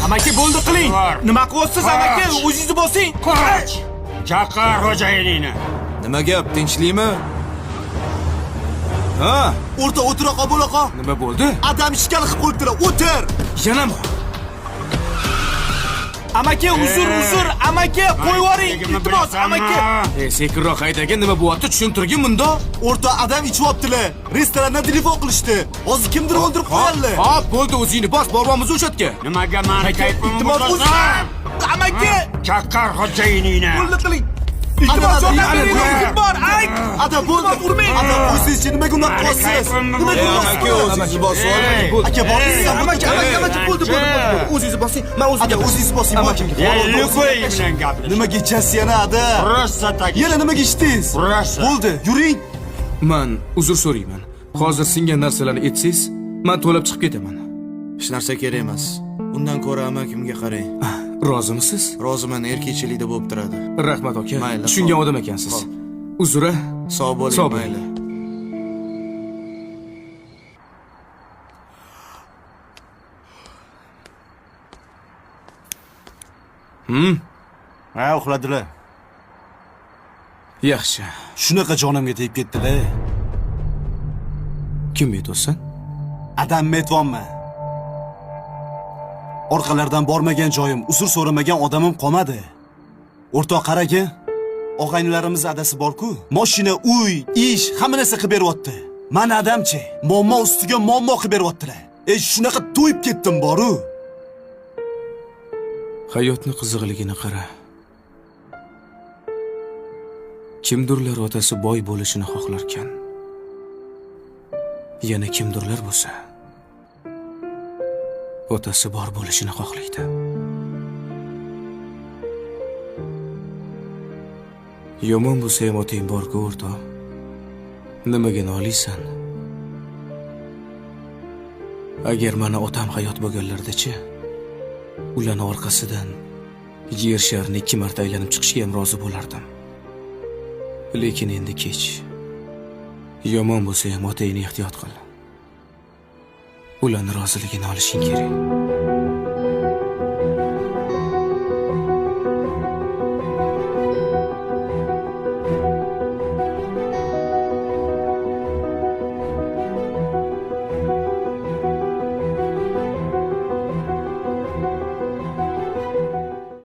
Amaki bo'ldi qiling. Nima qilyapsiz amaki? O'zingizni bosing. Qoch! Chaqir xo'jayiningni. Nima gap, tinchlikmi? Ha, O'rta o'tiroq bo'laqa. nima bo'ldi? Adam ishkal qilib qo'yibdilar. O'tir. Yanami? Amaki, uzr, amaki, qo'yib yuboring. Iltimos, amaki. Sekinroq haydagin, nima bo'lyapti? Tushuntirgin bunda. O'rta adam ichiboptilar. Restorandan telefon qilishdi. Hozir kimdir o'ldirib qo'yganlar. Hop, bo'ldi, o'zingni bos, boramiz o'shatga. Nimaga meni kayfimni buzasan? Amaki, Chaqir xo'jayiningni. bo'ldi qiling. Iltimos, yordam bering, kim bor? Ayt. Adam bo'ldi. Urmang. Adam o'zingiz nimaga unaqa qilyapsiz? Nimaga Amaki, o'zingizni bosib oling. Aka boringsiz. Amaki, bo'ldi. O'zingizni bosing. Men Aka o'zimga o'zingiz bosing. Lukoy bilan gaplashing. Nimaga ichasiz yana ada? Rosa tag. Yana nimaga ichdingiz? Rosa. Bo'ldi, yuring. Men uzr so'rayman. Hozir singan narsalarni etsangiz, men to'lab chiqib ketaman. Hech narsa kerak emas. Undan ko'ra amakimga qarang. Rozimisiz? Roziman, erkakchilikda bo'lib turadi. Rahmat aka. Mayli. Tushungan odam ekansiz. Uzr-a. Sog' bo'ling, Sog' bo'ling. mayli. Ha, uxladilar. Yaxshi. Shunaqa jonimga tegib ketdilar. Kim aytsan? Adam metvonman. Orqalardan bormagan joyim, uzr so'ramagan odamim qolmadi. O'rtoq qaragin. Og'aynilarimiz adasi bor-ku. Mashina, uy, ish, hamma narsa qilib beryapti. Men adamchi, muammo ustiga muammo qilib beryaptilar. Shunaqa to'yib ketdim boru. Hayotni qiziqligini qara. Kimdirlar otasi boy bo'lishini xohlarkan. Yana kimdirlar bo'lsa, otasi bor bo'lishini xohlaydi. Yomon bo'lsa ham otang bor-ku, o'rtoq. Nimaga nolaysan? Agar mana otam hayot bo'lganlarda-chi, ularni orqasidan yer sharni 2 marta aylanib chiqishga ham rozi bo'lardim. Lekin endi kech. Yomon bo'lsa ham otangni ehtiyot qil. Ularning roziligini olishing kerak.